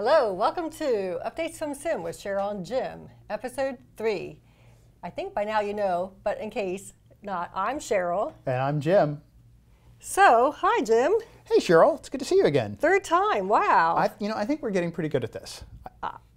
Hello, welcome to Updates from SIIM with Cheryl and Jim, episode 3. I think by now you know, but in case not, I'm Cheryl. And I'm Jim. So, hi Jim. Hey Cheryl, it's good to see you again. Third time, wow. I think we're getting pretty good at this.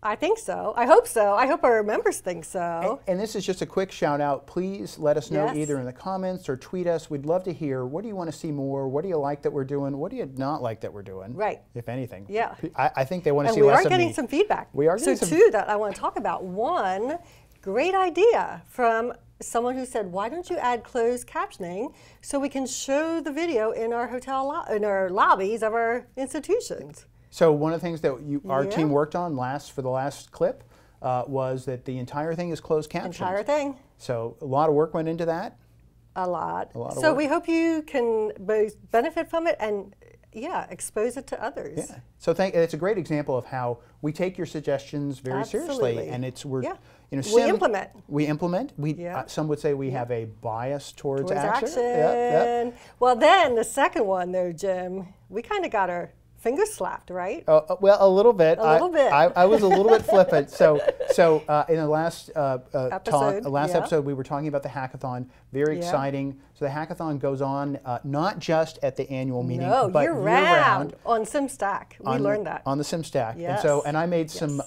I think so. I hope so. I hope our members think so. And this is just a quick shout out. Please let us know Yes. either in the comments or tweet us. We'd love to hear, what do you want to see more? What do you like that we're doing? What do you not like that we're doing? Right. If anything. Yeah. I think they want to And see we less are of getting me. some feedback. We are getting so some. two that I want to talk about. One, great idea from someone who said, why don't you add closed captioning so we can show the video in our in our lobbies of our institutions? So one of the things that our Yeah. team worked on for the last clip was that the entire thing is closed captions. Entire thing. So a lot of work went into that. A lot. of So work. we hope you can both benefit from it and, yeah, expose it to others. Yeah. So it's a great example of how we take your suggestions very Absolutely. seriously, and Yeah. you know, We SIIM, implement. We implement. Yeah. Some would say we have a bias towards action. action. Yep. Well, then the second one, though, Jim, we kind of got our fingers slapped, right? Well, a little bit. A little bit. I was a little bit flippant. So in the last Episode, episode, we were talking about the hackathon. Very exciting. So the hackathon goes on not just at the annual meeting, but year-round on SIMStack. We learned that. On the SIMStack. Yes. And I made some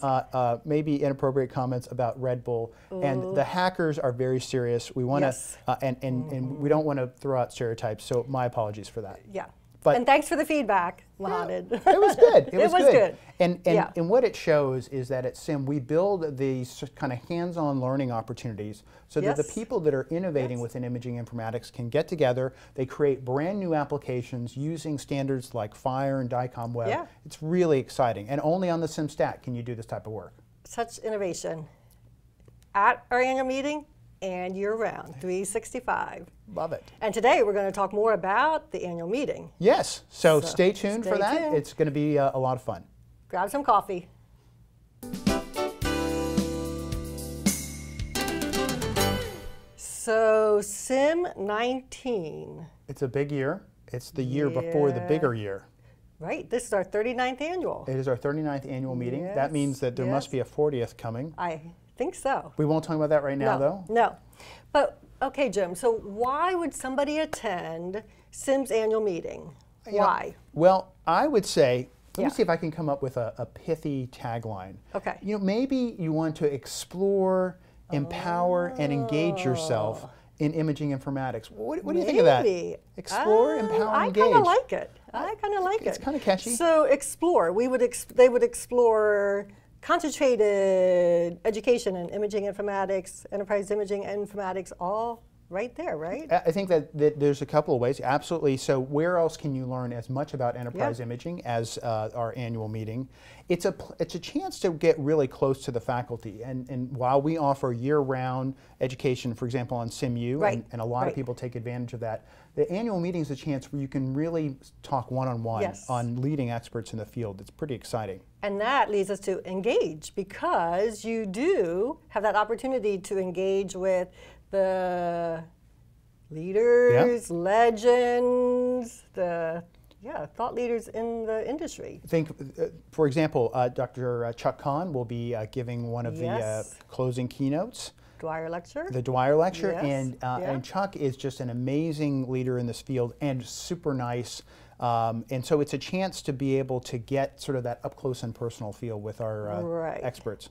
maybe inappropriate comments about Red Bull. And the hackers are very serious. We want to, and we don't want to throw out stereotypes. So my apologies for that. Yeah. But and thanks for the feedback, Mohammed. It was good. It was good. And what it shows is that at SIIM we build these kind of hands-on learning opportunities so that the people that are innovating within imaging informatics can get together. They create brand new applications using standards like FHIR and DICOM Web. Yeah. It's really exciting. And only on the SIMStack can you do this type of work. Such innovation. At our annual meeting and year-round, 365. Love it. And today we're going to talk more about the annual meeting. Yes. So stay tuned for that. tuned. It's going to be a lot of fun. Grab some coffee. So SIIM 19. It's a big year. It's the year before the bigger year. Right. This is our 39th annual. It is our 39th annual meeting. That means that there must be a 40th coming. I think so. We won't talk about that right now, though? No. But, okay, Jim, so why would somebody attend SIIM's annual meeting? Why? Well, I would say, let me see if I can come up with a pithy tagline. Okay. You know, maybe you want to explore, empower, and engage yourself in imaging informatics. What do you think of that? Explore, empower, engage. I kind of like it. I kind of like it. It's kind of catchy. So explore. They would explore concentrated education in imaging informatics, enterprise imaging informatics, all right there, right? I think that there's a couple of ways, absolutely. So where else can you learn as much about enterprise imaging as our annual meeting? It's a chance to get really close to the faculty. And while we offer year-round education, for example, on SIMU, and a lot of people take advantage of that, the annual meeting is a chance where you can really talk one-on-one on leading experts in the field. It's pretty exciting. And that leads us to engage, because you do have that opportunity to engage with the leaders, legends, the thought leaders in the industry. Think, for example, Dr. Chuck Kahn will be giving one of the closing keynotes. Dwyer Lecture. The Dwyer Lecture, and Chuck is just an amazing leader in this field and super nice. And so it's a chance to be able to get sort of that up close and personal feel with our experts.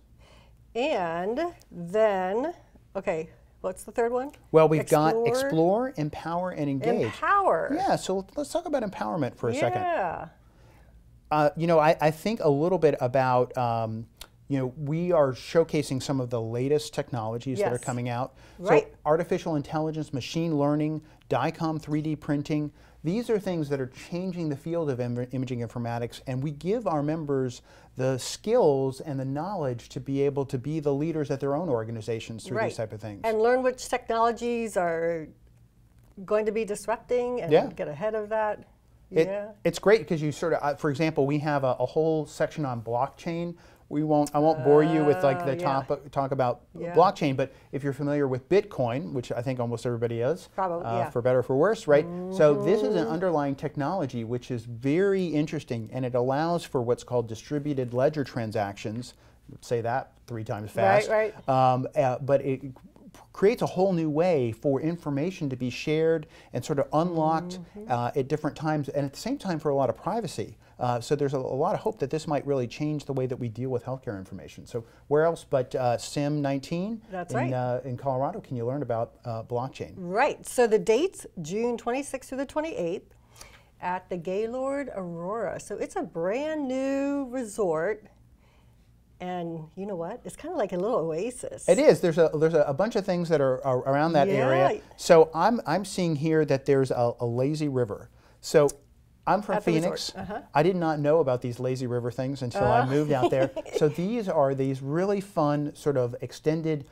And then, okay, what's the third one? Well, we've got explore, empower, and engage. Empower. Yeah, so let's talk about empowerment for a second. Yeah. You know, I think a little bit about, you know, we are showcasing some of the latest technologies that are coming out. So artificial intelligence, machine learning, DICOM 3D printing, these are things that are changing the field of imaging informatics, and we give our members the skills and the knowledge to be able to be the leaders at their own organizations through these type of things. And learn which technologies are going to be disrupting and get ahead of that. It's great because you sort of, for example, we have a whole section on blockchain I won't bore you with like the talk about blockchain, but if you're familiar with Bitcoin, which I think almost everybody is, probably, for better or for worse, right? So this is an underlying technology which is very interesting, and it allows for what's called distributed ledger transactions. Say that 3 times fast. Right. But it creates a whole new way for information to be shared and sort of unlocked at different times, and at the same time for a lot of privacy. So there's a lot of hope that this might really change the way that we deal with healthcare information. So where else but SIIM 19 in Colorado can you learn about blockchain? Right. So the date's June 26th through the 28th at the Gaylord Aurora. So it's a brand new resort. And you know what? It's kind of like a little oasis. It is. There's a bunch of things that are around that area. So I'm seeing here that there's a lazy river. So I'm from Phoenix. I did not know about these lazy river things until I moved out there. So these are these really fun sort of extended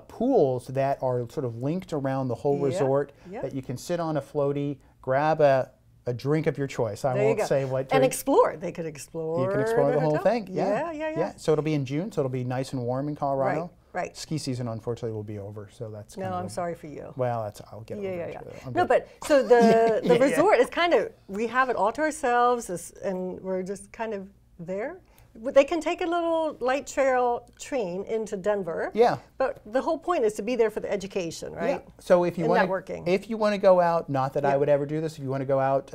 pools that are sort of linked around the whole resort that you can sit on a floaty, grab a drink of your choice. I won't say what drink. And explore. They could explore. You can explore the whole thing. Yeah. So it'll be in June, so it'll be nice and warm in Colorado. Right. Ski season, unfortunately, will be over, so that's kind of I'm sorry for you. Well, I'll get over it. No, but so the resort is kind of, we have it all to ourselves, and we're just kind of there. They can take a little light trail train into Denver. Yeah. But the whole point is to be there for the education, right? Yeah. So if you want to go out, not that I would ever do this, if you want to go out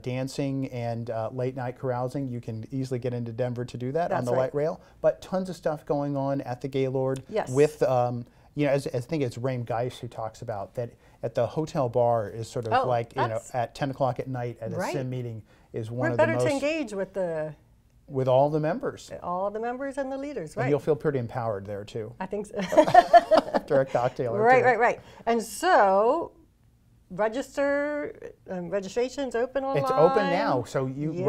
dancing and late night carousing, you can easily get into Denver to do that on the light rail. But tons of stuff going on at the Gaylord with, you know, as I think it's Raim Geis who talks about that at the hotel bar is sort of like, you know, at 10 o'clock at night at a SIIM meeting is one of the most. We're better to engage with the. With all the members. All the members and the leaders, right. And you'll feel pretty empowered there, too. I think so. After a cocktail or two. Right. And so, registration's open online? It's open now. So you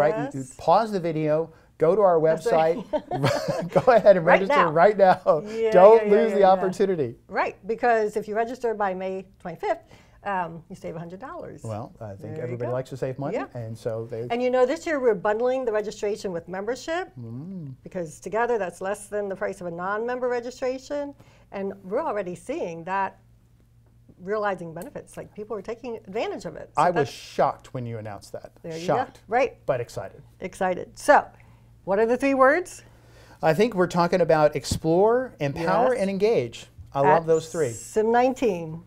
pause the video, go to our website, go ahead and register right now. Don't lose the opportunity. Right, because if you register by May 25th, you save $100. Well, I think everybody likes to save money, and so and you know, this year we're bundling the registration with membership because together that's less than the price of a non-member registration, and we're already seeing that realizing benefits. Like people are taking advantage of it. So I was shocked when you announced that. Shocked, right? But excited. Excited. So, what are the 3 words? I think we're talking about explore, empower, and engage. I love those 3. SIIM 19.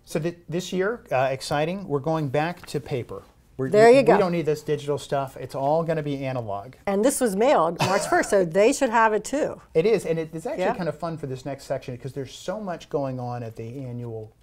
So this year, exciting, we're going back to paper. There you go. We don't need this digital stuff. It's all going to be analog. And this was mailed March 1st, so they should have it too. It is, and it's actually kind of fun for this next section because there's so much going on at the annual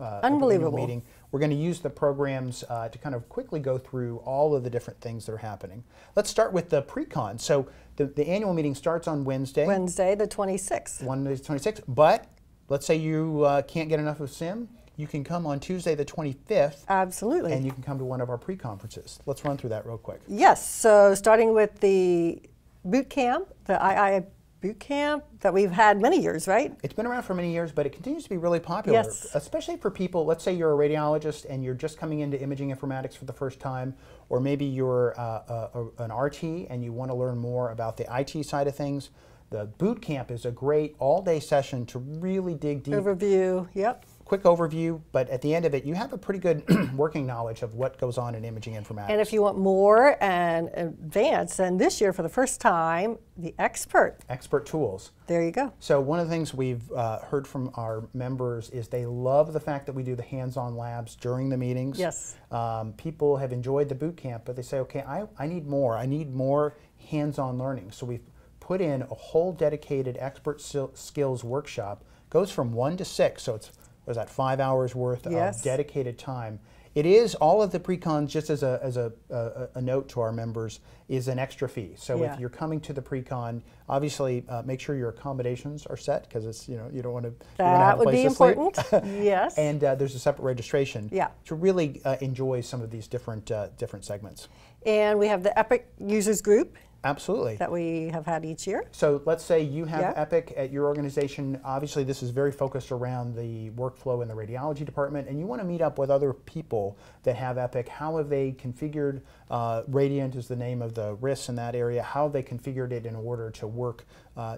meeting. We're going to use the programs to kind of quickly go through all of the different things that are happening. Let's start with the pre-con. So the annual meeting starts on Wednesday. Wednesday the 26th. Wednesday the 26th, but let's say you can't get enough of SIIM. You can come on Tuesday the 25th. Absolutely. And you can come to one of our pre-conferences. Let's run through that real quick. Yes, so starting with the boot camp, the II boot camp that we've had many years, right? It's been around for many years, but it continues to be really popular, especially for people, let's say you're a radiologist and you're just coming into imaging informatics for the first time, or maybe you're an RT and you want to learn more about the IT side of things. The boot camp is a great all-day session to really dig deep. Overview, Quick overview, but at the end of it, you have a pretty good working knowledge of what goes on in imaging informatics. And if you want more and advanced, then this year, for the first time, the expert tools. There you go. So one of the things we've heard from our members is they love the fact that we do the hands-on labs during the meetings. Yes. People have enjoyed the boot camp, but they say, okay, I need more. I need more hands-on learning. So we've put in a whole dedicated expert skills workshop. Goes from 1 to 6, so it's was that 5 hours worth of dedicated time. It is all of the pre-cons, just as a note to our members, is an extra fee. So if you're coming to the pre-con, obviously make sure your accommodations are set because it's you don't want to that would be important. Yes. And there's a separate registration to really enjoy some of these different segments. And we have the Epic users group Absolutely. that we have had each year. So let's say you have Yeah. Epic at your organization. Obviously, this is very focused around the workflow in the radiology department, and you want to meet up with other people that have Epic. How have they configured, Radiant is the name of the RIS in that area, how have they configured it in order to work,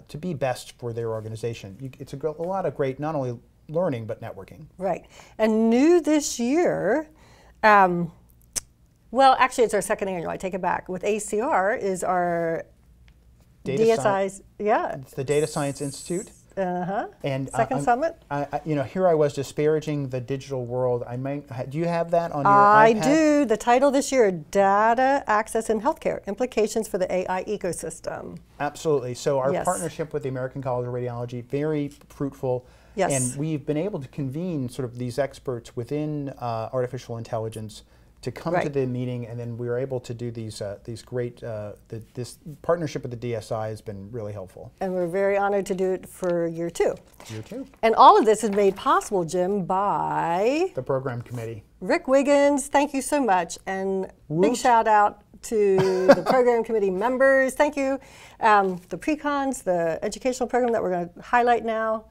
to be best for their organization? It's a lot of great, not only learning, but networking. Right. And new this year, well, actually, it's our second annual. I take it back. With ACR is our DSI's, yeah. It's the Data Science Institute. And Second summit. Here I was disparaging the digital world. Do you have that on your I iPad? do. The title this year: Data Access in Healthcare: Implications for the AI Ecosystem. Absolutely. So our Yes. partnership with the American College of Radiology, very fruitful. Yes. And we've been able to convene sort of these experts within artificial intelligence to come to Right. the meeting, and then we were able to do these great. This partnership with the DSI has been really helpful. And we're very honored to do it for year 2. You too. And all of this is made possible, Jim, by The program committee. Rick Wiggins. Thank you so much. And big Woot. shout out to the program committee members. Thank you. The pre-cons, the educational program that we're going to highlight now,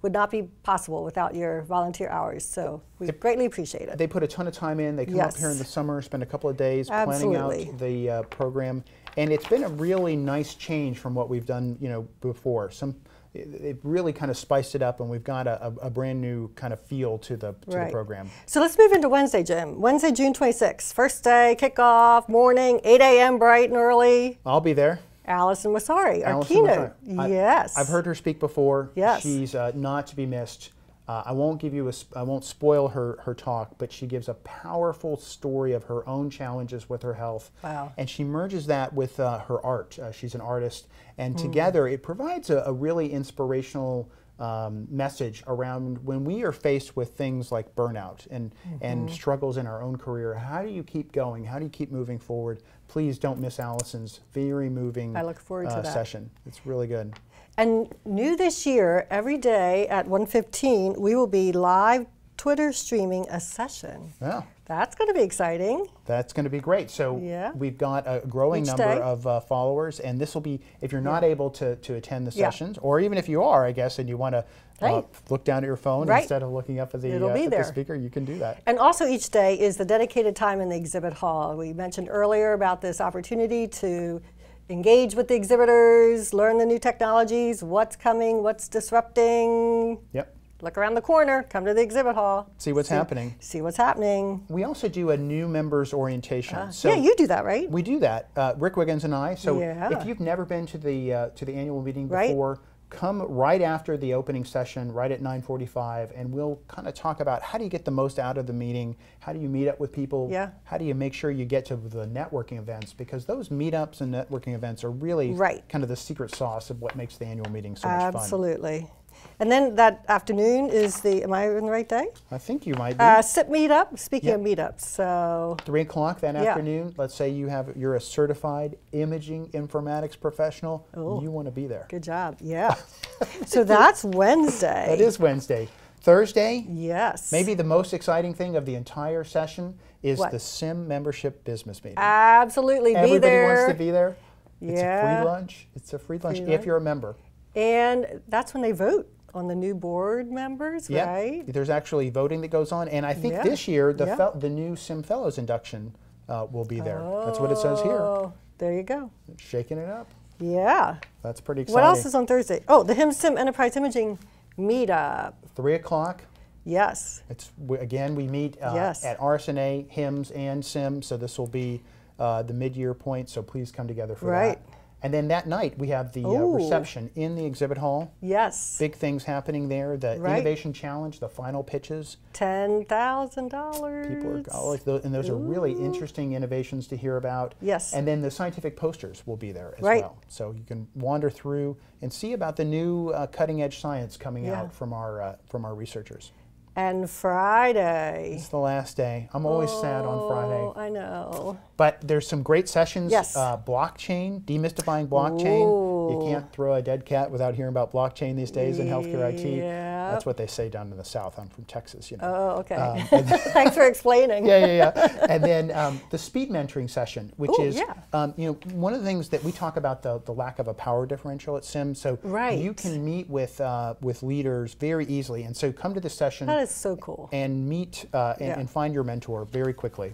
would not be possible without your volunteer hours. So we greatly appreciate it. They put a ton of time in. They come up Yes. here in the summer, spend a couple of days Absolutely. planning out the program, and it's been a really nice change from what we've done, before. It really kind of spiced it up, and we've got a brand new kind of feel to the Right. program. So let's move into Wednesday, Jim. Wednesday, June 26th. First day, kickoff, morning, 8 a.m. bright and early. I'll be there. Allison Wasari, our Allison keynote. Wasari. Yes. I've heard her speak before. Yes. She's not to be missed. I won't give you I won't spoil her talk, but she gives a powerful story of her own challenges with her health. Wow. And she merges that with her art. She's an artist, and together it provides a really inspirational message around when we are faced with things like burnout and struggles in our own career. How do you keep going? How do you keep moving forward? Please don't miss Allison's very moving I look forward to that. session. It's really good. And new this year, every day at 1:15, we will be live Twitter streaming a session. Yeah. That's going to be exciting. That's going to be great. So Yeah. we've got a growing Each number day. of followers, and this will be, if you're not able to attend the Yeah. sessions, or even if you are, I guess, and you want to Hey. look down at your phone Right. instead of looking up at the, It'll be at the there. speaker, you can do that. And also each day is the dedicated time in the exhibit hall. We mentioned earlier about this opportunity to engage with the exhibitors, learn the new technologies, what's coming, what's disrupting. Yep. Look around the corner, come to the exhibit hall. See what's happening. See what's happening. We also do a new members orientation. Yeah, you do that, right? We do that. Rick Wiggins and I. So Yeah. if you've never been to the annual meeting Right. before, come right after the opening session, right at 9:45, and we'll kind of talk about how do you get the most out of the meeting, how do you meet up with people, Yeah. how do you make sure you get to the networking events, because those meetups and networking events are really Right. kind of the secret sauce of what makes the annual meeting so much fun. Absolutely. And then that afternoon is am I in the right day? I think you might be. SIP meetup, speaking of meetups, so 3 o'clock that Yeah. afternoon, let's say you're a certified imaging informatics professional, Ooh. you want to be there. good job, yeah. So that's Wednesday. That is Wednesday. Thursday, Yes. maybe the most exciting thing of the entire session is What? the SIIM membership business meeting. Absolutely, be Everybody there. wants to be there. It's a Yeah. free lunch. It's a free lunch Free if lunch. you're a member. And that's when they vote on the new board members, Yeah. right? There's actually voting that goes on, and I think Yeah. this year Yeah. the new SIIM Fellows induction will be there. That's what it says here. Oh, there you go. Shaking it up. Yeah. That's pretty exciting. What else is on Thursday? Oh, the HIM-SIM Enterprise Imaging meetup. 3 o'clock. Yes. Again, we meet Yes. at RSNA, HIMS, and SIM, so this will be the mid-year point, so please come together for Right. that. And then that night, we have the Ooh. reception in the exhibit hall. Yes. Big things happening there. The Right. Innovation Challenge, the final pitches. $10,000. People are, and those are really interesting innovations to hear about. Yes. And then the scientific posters will be there as Right. well. So you can wander through and see about the new cutting-edge science coming Yeah. out from our researchers. And Friday. It's the last day. I'm always sad on Friday. Oh, I know. But there's some great sessions. Yes. Blockchain, demystifying blockchain. You Ooh. can't throw a dead cat without hearing about blockchain these days in healthcare IT. Yeah. Yeah. That's what they say down in the South. I'm from Texas, you know. Oh, okay. Thanks for explaining. Yeah. And then the speed mentoring session, which Ooh, is, yeah. you know, one of the things that we talk about the lack of a power differential at SIIM. So Right. you can meet with leaders very easily. And so come to this session. That is so cool. And meet and find your mentor very quickly.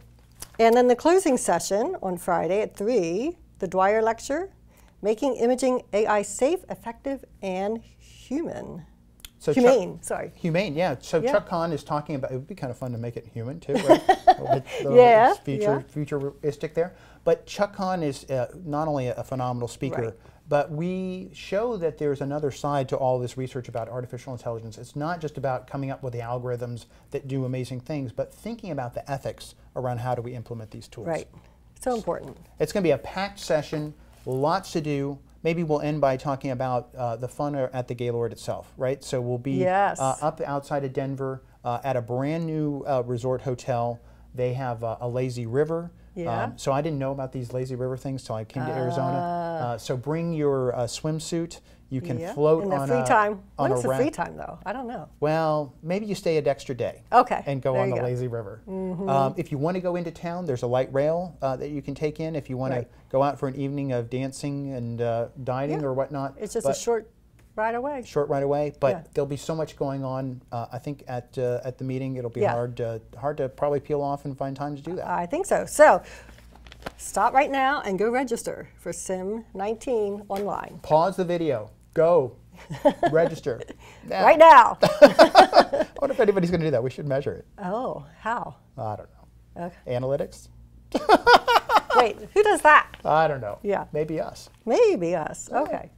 And then the closing session on Friday at 3, the Dwyer Lecture, Making Imaging AI Safe, Effective, and Humane. So Humane, yeah. So Chuck Kahn is talking about, it would be kind of fun to make it human too, right? a little bit futuristic there. But Chuck Kahn is not only a phenomenal speaker, but we show that there's another side to all this research about artificial intelligence. It's not just about coming up with the algorithms that do amazing things, but thinking about the ethics around how do we implement these tools. Right. So important. It's going to be a packed session, lots to do. Maybe we'll end by talking about the fun at the Gaylord itself, right? So we'll be up outside of Denver at a brand new resort hotel. They have a lazy river. So I didn't know about these lazy river things till I came to Arizona. So bring your swimsuit. You can float on free time. When is the free time though? I don't know. Well, maybe you stay an extra day. Okay. And go on the lazy river. If you want to go into town, there's a light rail that you can take in. If you want to go out for an evening of dancing and dining or whatnot. It's just a short ride away. Short ride away, but there'll be so much going on. I think at the meeting, it'll be hard to probably peel off and find time to do that. I think so. So stop right now and go register for SIIM 19 online. Pause the video. Go register now. Right now. I wonder if anybody's going to do that. We should measure it. Oh, how? I don't know. Okay. Analytics? Wait, who does that? I don't know. Yeah. Maybe us. Maybe us. Okay.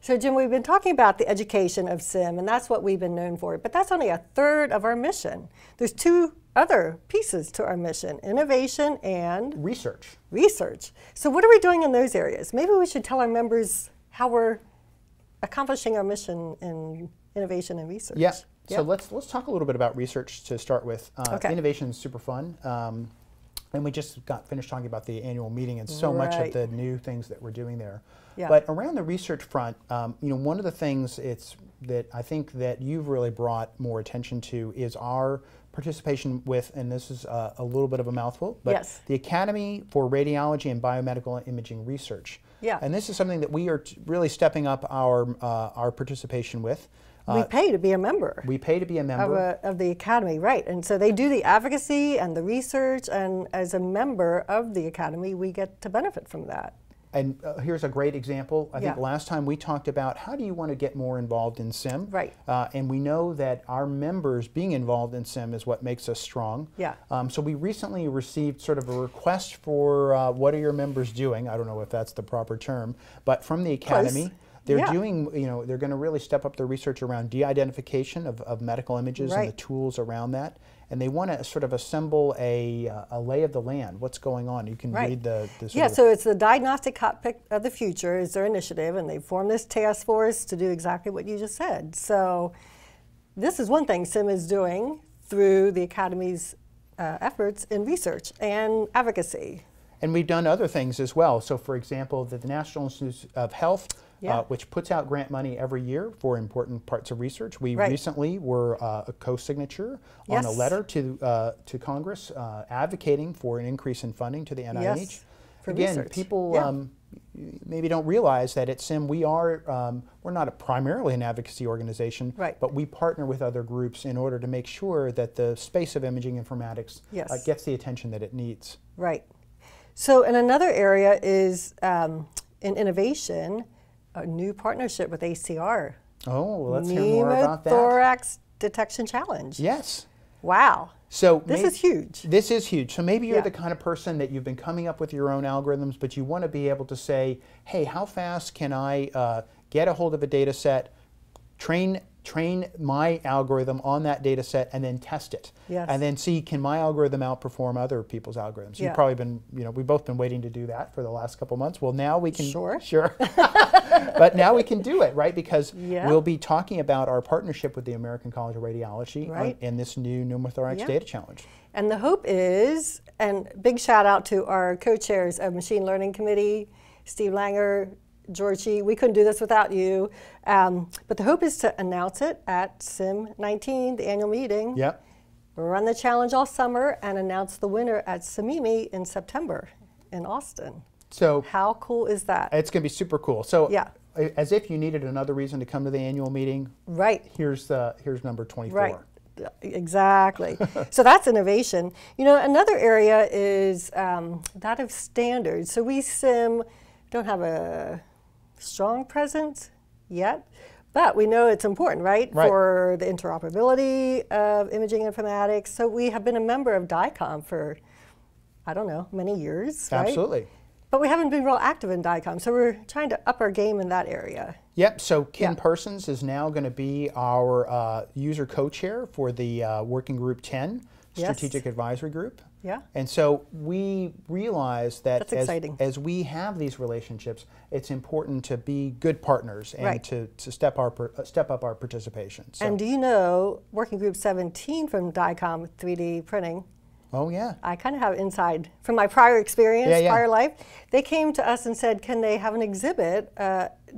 So Jim, we've been talking about the education of SIIM, and that's what we've been known for, but that's only a third of our mission. There's 2 other pieces to our mission, innovation and research. So what are we doing in those areas? Maybe we should tell our members how we're accomplishing our mission in innovation and research. Yeah. So let's talk a little bit about research to start with. Innovation is super fun. And we just got finished talking about the annual meeting and so much of the new things that we're doing there. But around the research front, you know, one of the things that I think that you've really brought more attention to is our participation with, and this is a little bit of a mouthful, but the Academy for Radiology and Biomedical Imaging Research. And this is something that we are really stepping up our participation with. We pay to be a member. We pay to be a member. Of the Academy, right. And so they do the advocacy and the research, and as a member of the Academy, we get to benefit from that. And here's a great example. I think last time we talked about how do you want to get more involved in SIIM. Right. And we know that our members being involved in SIIM is what makes us strong. So we recently received sort of a request for what are your members doing? I don't know if that's the proper term, but from the Academy. Close. They're doing, you know, they're going to really step up their research around de-identification of medical images and the tools around that. And they want to sort of assemble a lay of the land, what's going on. You can read the so it's the Diagnostic Cockpit of the Future is their initiative, and they formed this task force to do exactly what you just said. So this is one thing SIIM is doing through the Academy's efforts in research and advocacy. And we've done other things as well. So for example, the National Institutes of Health, which puts out grant money every year for important parts of research. We recently were a co-signature on a letter to Congress advocating for an increase in funding to the NIH. For Again, research. people maybe don't realize that at SIIM we're not primarily an advocacy organization, but we partner with other groups in order to make sure that the space of imaging informatics gets the attention that it needs. Right. So, and another area is in innovation, a new partnership with ACR. Oh, well, let's hear more about that. Pneumothorax Detection Challenge. Yes. Wow. So this is huge. This is huge. So maybe you're the kind of person that you've been coming up with your own algorithms, but you want to be able to say, hey, how fast can I get a hold of a data set, train my algorithm on that data set, and then test it. And then see, can my algorithm outperform other people's algorithms? You've probably been, you know, we've both been waiting to do that for the last couple months. Well, now we can. Sure. But now we can do it, right? Because we'll be talking about our partnership with the American College of Radiology in this new pneumothorax data challenge. And the hope is, and big shout out to our co-chairs of Machine Learning Committee, Steve Langer, Georgie, we couldn't do this without you. But the hope is to announce it at SIIM 19, the annual meeting. Yep. Run the challenge all summer and announce the winner at SIIM in September in Austin. So how cool is that? It's going to be super cool. So yeah. As if you needed another reason to come to the annual meeting. Right. Here's number 24. Right. Exactly. So that's innovation. You know, another area is that of standards. So we SIIM don't have a strong presence yet, but we know it's important, right? For the interoperability of imaging informatics. So we have been a member of DICOM for, I don't know, many years, right? Absolutely. But we haven't been real active in DICOM, so we're trying to up our game in that area. Yep, so Ken Persons is now going to be our user co-chair for the Working Group 10 Strategic Advisory Group. Yeah. And so we realize that as we have these relationships, it's important to be good partners and to step up our participation. So. And do you know, Working Group 17 from DICOM 3D printing, oh, yeah. I kind of have inside from my prior experience, prior life. They came to us and said, can they have an exhibit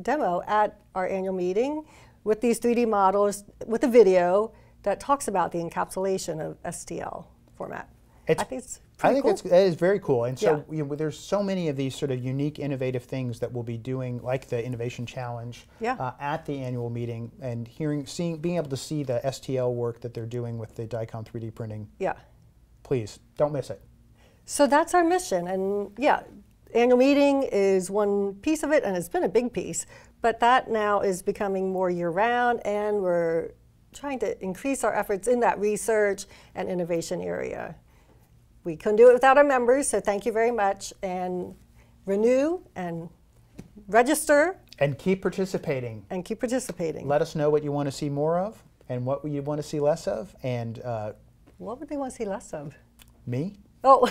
demo at our annual meeting with these 3D models, with a video that talks about the encapsulation of STL format. I think it's pretty cool. It is very cool. And so you know, there's so many of these sort of unique, innovative things that we'll be doing, like the Innovation Challenge at the annual meeting, and being able to see the STL work that they're doing with the DICOM 3D printing. Yeah. Please, don't miss it. So that's our mission. And yeah, annual meeting is one piece of it, and it's been a big piece. But that now is becoming more year-round, and we're trying to increase our efforts in that research and innovation area. We couldn't do it without our members, so thank you very much. And renew and register. And keep participating. And keep participating. Let us know what you want to see more of and what you want to see less of. And what would they want to see less of? Me? Oh.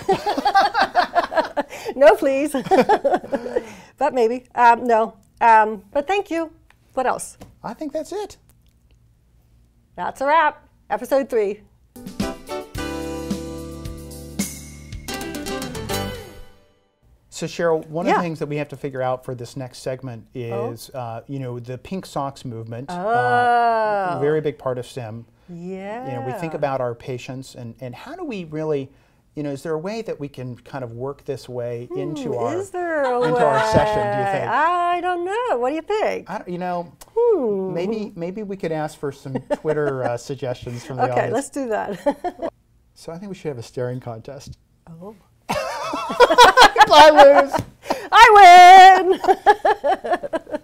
No, please. But maybe. No. But thank you. What else? I think that's it. That's a wrap. Episode 3. So Cheryl, one of the things that we have to figure out for this next segment is, you know, the pink socks movement. Very big part of SIIM. Yeah. You know, we think about our patients and how do we really, you know, is there a way that we can kind of work this way into our session? Do you think? I don't know. What do you think? You know, maybe we could ask for some Twitter suggestions from the audience. Okay, let's do that. So I think we should have a staring contest. Oh. I lose. I win.